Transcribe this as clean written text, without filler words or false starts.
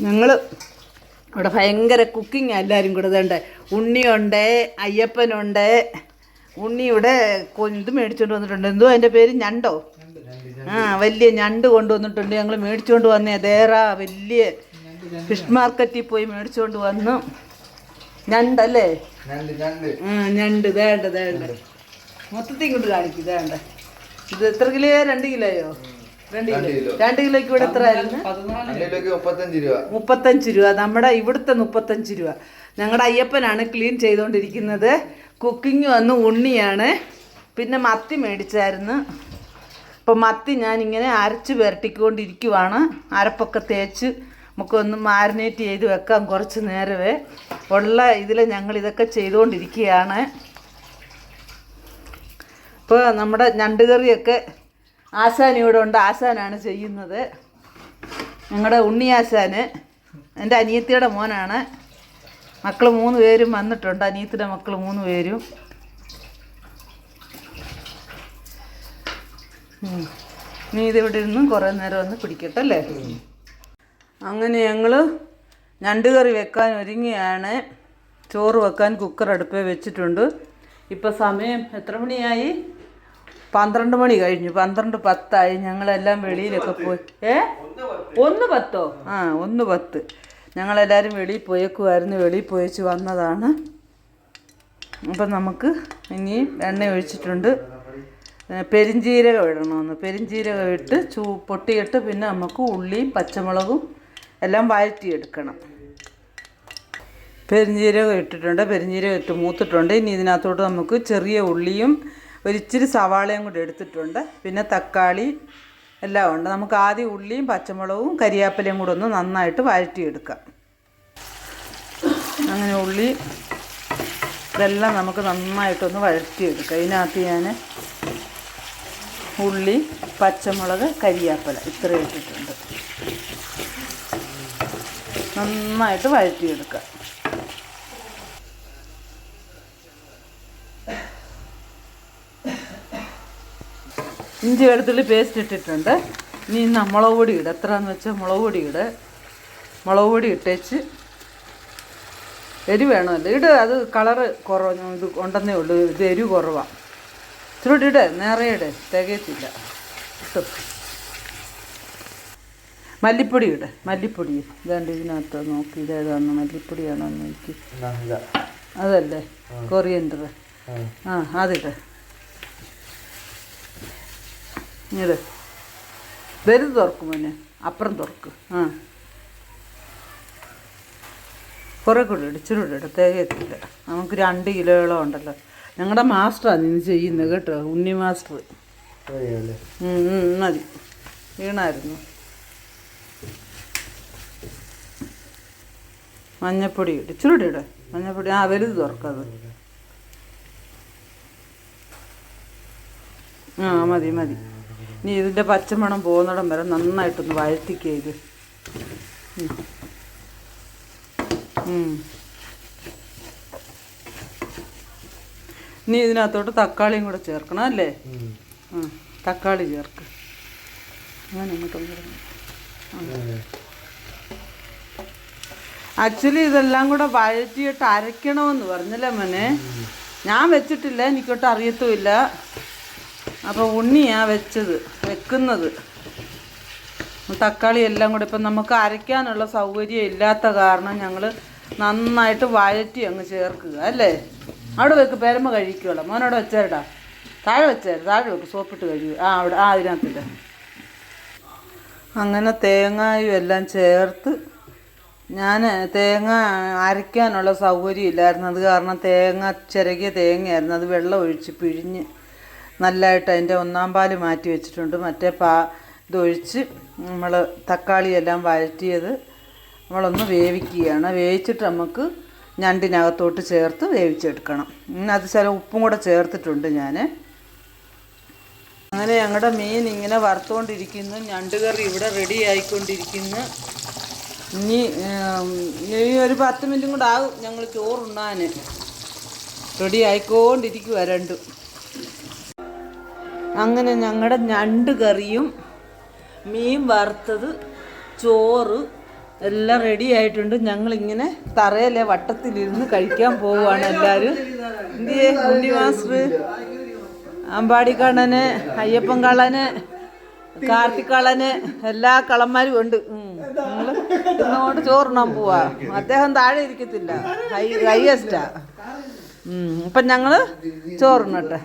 ഞങ്ങൾ ഇവിടെ ഭയങ്കര കുക്കിംഗ് എല്ലാവരും കൂടെ ഇതുണ്ട്. ഉണ്ണിയുണ്ട്, അയ്യപ്പനുണ്ട്. ഉണ്ണി ഇവിടെ ഇത് മേടിച്ചുകൊണ്ട് വന്നിട്ടുണ്ട്. എന്തോ അതിൻ്റെ പേര്, ഞണ്ടോ? വലിയ ഞണ്ട് കൊണ്ടുവന്നിട്ടുണ്ട്. ഞങ്ങൾ മേടിച്ചുകൊണ്ട് വന്നേ വലിയ ഫിഷ് മാർക്കറ്റിൽ പോയി മേടിച്ചുകൊണ്ട് വന്നു. ഞണ്ടല്ലേ? ഞണ്ട് ദേണ്ട മൊത്തത്തിൽ ഇങ്ങോട്ട് കാണിക്കും. ഇത് എത്ര കിലോയോ? 2 കിലോയോ? 2 കിലോയ്ക്ക് ഇവിടെ എത്ര ആയിരുന്നു? 35 രൂപ. നമ്മുടെ ഇവിടുത്തെ 35 രൂപ. ഞങ്ങളുടെ അയ്യപ്പനാണ് ക്ലീൻ ചെയ്തുകൊണ്ടിരിക്കുന്നത്. കുക്കിംഗ് വന്ന് ഉണ്ണിയാണ്. പിന്നെ മത്തി മേടിച്ചായിരുന്നു. അപ്പോൾ മത്തി ഞാനിങ്ങനെ അരച്ച് പുരട്ടിക്കൊണ്ടിരിക്കുവാണ്. അരപ്പൊക്കെ തേച്ച് നമുക്കൊന്ന് മാരിനേറ്റ് ചെയ്ത് വെക്കാം കുറച്ച് നേരമേ. ഉള്ള ഇതിൽ ഞങ്ങളിതൊക്കെ ചെയ്തുകൊണ്ടിരിക്കുകയാണ്. ഇപ്പോൾ നമ്മുടെ ഞണ്ട് കറിയൊക്കെ ആശാൻ ഇവിടെ ഉണ്ട്. ആശാനാണ് ചെയ്യുന്നത്. ഞങ്ങളുടെ ഉണ്ണി ആശാന് എൻ്റെ അനിയത്തിയുടെ മോനാണ്. മക്കൾ 3 പേരും വന്നിട്ടുണ്ട്. അനിയത്തിയുടെ മക്കൾ 3 പേരും. നീ ഇതിവിടെ ഇരുന്ന് കുറേ നേരം ഒന്ന് പിടിക്കട്ടെ അല്ലേ? അങ്ങനെ ഞങ്ങൾ ഞണ്ട് കറി വെക്കാൻ ഒരുങ്ങിയാണ്. ചോറ് വെക്കാൻ കുക്കർ അടുപ്പേ വെച്ചിട്ടുണ്ട്. ഇപ്പോൾ സമയം എത്ര മണിയായി? 12 മണി കഴിഞ്ഞു. 12:10 ഞങ്ങളെല്ലാം വെളിയിലൊക്കെ പോയി. 1:10? 1:10. ഞങ്ങളെല്ലാവരും വെളിയിൽ പോയേക്കുമായിരുന്നു. വെളിയിൽ പോയിച്ച് വന്നതാണ്. അപ്പം നമുക്ക് ഇനി എണ്ണ ഒഴിച്ചിട്ടുണ്ട്. പെരിഞ്ജീരകം ഇടണമെന്ന്. പെരിഞ്ജീരകം ഇട്ട് പൊട്ടിയിട്ട് പിന്നെ നമുക്ക് ഉള്ളിയും പച്ചമുളകും എല്ലാം വഴറ്റിയെടുക്കണം. പെരിഞ്ജീരകം ഇട്ടിട്ടുണ്ട്. പെരിഞ്ജീരകം ഇട്ട് മൂത്തിട്ടുണ്ട്. ഇനി ഇതിനകത്തോട്ട് നമുക്ക് ചെറിയ ഉള്ളിയും ഒരിച്ചിരി സവാളയും കൂടി എടുത്തിട്ടുണ്ട്. പിന്നെ തക്കാളി എല്ലാം ഉണ്ട്. നമുക്ക് ആദ്യം ഉള്ളിയും പച്ചമുളകും കരിയാപ്പിലയും കൂടെ ഒന്ന് നന്നായിട്ട് വഴറ്റിയെടുക്കാം. അങ്ങനെ ഉള്ളി ഇതെല്ലാം നമുക്ക് നന്നായിട്ടൊന്ന് വഴറ്റിയെടുക്കാം. ഇതിനകത്ത് ഞാൻ ഉള്ളി, പച്ചമുളക്, കരിയാപ്പില ഇത്രയും ഇട്ടിട്ടുണ്ട്. നന്നായിട്ട് വഴറ്റിയെടുക്കാം. ഇഞ്ചി വെളുത്തുള്ളി പേസ്റ്റ് ഇട്ടിട്ടുണ്ട്. ഇനി മുളക് പൊടി ഇടുക. എത്രയാണെന്ന് വെച്ചാൽ മുളക് പൊടി ഇടുക. മുളക് പൊടി ഇട്ടേച്ച് എരിവ് വേണമല്ലോ ഇട്. അത് കളറ് കുറവ് ഇത് ഉണ്ടെന്നേ ഉള്ളൂ. ഇത് എരിവ് കുറവാണ്. ഇച്ചിരി ഇട്, നേരെ ഇട്, തികയത്തില്ല. ഇട്ടു. മല്ലിപ്പൊടി ഇട്. മല്ലിപ്പൊടി ഇതാണ്ട് ഇതിനകത്ത് നോക്കി. ഇതേതാന്ന് മല്ലിപ്പൊടിയാണോ നോക്കി. അതല്ലേ കൊറിയൻഡർ. അതിട്. ഇട്. വലുത് തുറക്കും മോനെ. അപ്പുറം തുറക്ക്. കുറേ കൂടെ ഇട്. ഇച്ചിരി ഇട്. തികയത്തില്ല. നമുക്ക് 2 കിലോയോളം ഉണ്ടല്ലോ. ഞങ്ങളുടെ മാസ്റ്ററാണ് ഇന്ന് ചെയ്യുന്നത് കേട്ടോ. ഉണ്ണി മാസ്റ്റർ. മതി. വീണായിരുന്നു. മഞ്ഞപ്പൊടി ഇട്. ഇച്ചിരി ഇട്. മഞ്ഞപ്പൊടി വലുത് തുറക്കത്. മതി. ഇനി ഇതിൻ്റെ പച്ചമണം പോകുന്നിടം വരെ നന്നായിട്ടൊന്ന് വഴറ്റിക്കുക ഇത്. ഇനി ഇതിനകത്തോട്ട് തക്കാളിയും കൂടെ ചേർക്കണം അല്ലേ? തക്കാളി ചേർക്ക്. അങ്ങനെ ആക്ച്വലി ഇതെല്ലാം കൂടെ വഴറ്റിയിട്ട് അരയ്ക്കണമെന്ന് പറഞ്ഞല്ലേ മോനെ? ഞാൻ വെച്ചിട്ടില്ല, എനിക്കൊട്ട് അറിയത്തുമില്ല. അപ്പോൾ ഉണ്ണിയാണ് വെക്കുന്നത്. തക്കാളി എല്ലാം കൂടെ ഇപ്പം നമുക്ക് അരയ്ക്കാനുള്ള സൗകര്യം ഇല്ലാത്ത കാരണം ഞങ്ങൾ നന്നായിട്ട് വഴറ്റി അങ്ങ് ചേർക്കുക അല്ലേ? അവിടെ വെക്ക്. പെരമ്പ കഴിക്കുമല്ലോ. മോനവിടെ വെച്ചേരടാ. താഴെ വെക്ക്. സോപ്പിട്ട് കഴുകുക. അവിടെ അതിനകത്തില്ല. അങ്ങനെ തേങ്ങയും എല്ലാം ചേർത്ത് ഞാൻ തേങ്ങ അരയ്ക്കാനുള്ള സൗകര്യം ഇല്ലായിരുന്നു. അത് കാരണം ചിരകിയ തേങ്ങയായിരുന്നു. അത് വെള്ളം ഒഴിച്ച് പിഴിഞ്ഞ് നല്ലതായിട്ട് അതിൻ്റെ 1-ാം പാല് മാറ്റി വെച്ചിട്ടുണ്ട്. മറ്റേ ഇതൊഴിച്ച് നമ്മൾ തക്കാളിയെല്ലാം വഴറ്റിയത് നമ്മളൊന്ന് വേവിക്കുകയാണ്. വേവിച്ചിട്ട് നമുക്ക് ഞണ്ടിനകത്തോട്ട് ചേർത്ത് വേവിച്ചെടുക്കണം. അത് ചില ഉപ്പും കൂടെ ചേർത്തിട്ടുണ്ട് ഞാൻ. അങ്ങനെ ഞങ്ങളുടെ മീൻ ഇങ്ങനെ വറുത്തുകൊണ്ടിരിക്കുന്നു. ഞണ്ട് കറി ഇവിടെ റെഡി ആയിക്കൊണ്ടിരിക്കുന്നു. ഇനി ഒരു 10 മിനിറ്റും കൂടെ ആകും ഞങ്ങൾ ചോറുണ്ണാൻ. റെഡി ആയിക്കൊണ്ടിരിക്കുക രണ്ടും. അങ്ങനെ ഞങ്ങളുടെ ഞണ്ട് കറിയും മീൻ വറുത്തത്, ചോറ്, എല്ലാം റെഡി ആയിട്ടുണ്ട്. ഞങ്ങളിങ്ങനെ തറയിലെ വട്ടത്തിലിരുന്ന് കഴിക്കാൻ പോവുകയാണ് എല്ലാവരും. എന്തിയേ ഉണ്ണി മാസ്റ്റർ, അമ്പാടിക്കണ്ണന്, അയ്യപ്പൻ കള്ളന്, കാർത്തിക്കള്ളന്, എല്ലാ കള്ളന്മാരും ഉണ്ട്. ഞങ്ങൾ ഇന്നോട് ചോറിനാൻ പോവാ. അദ്ദേഹം താഴെ ഇരിക്കത്തില്ല, ഹൈയസ്റ്റാ. അപ്പം ഞങ്ങൾ ചോറിനട്ടെ.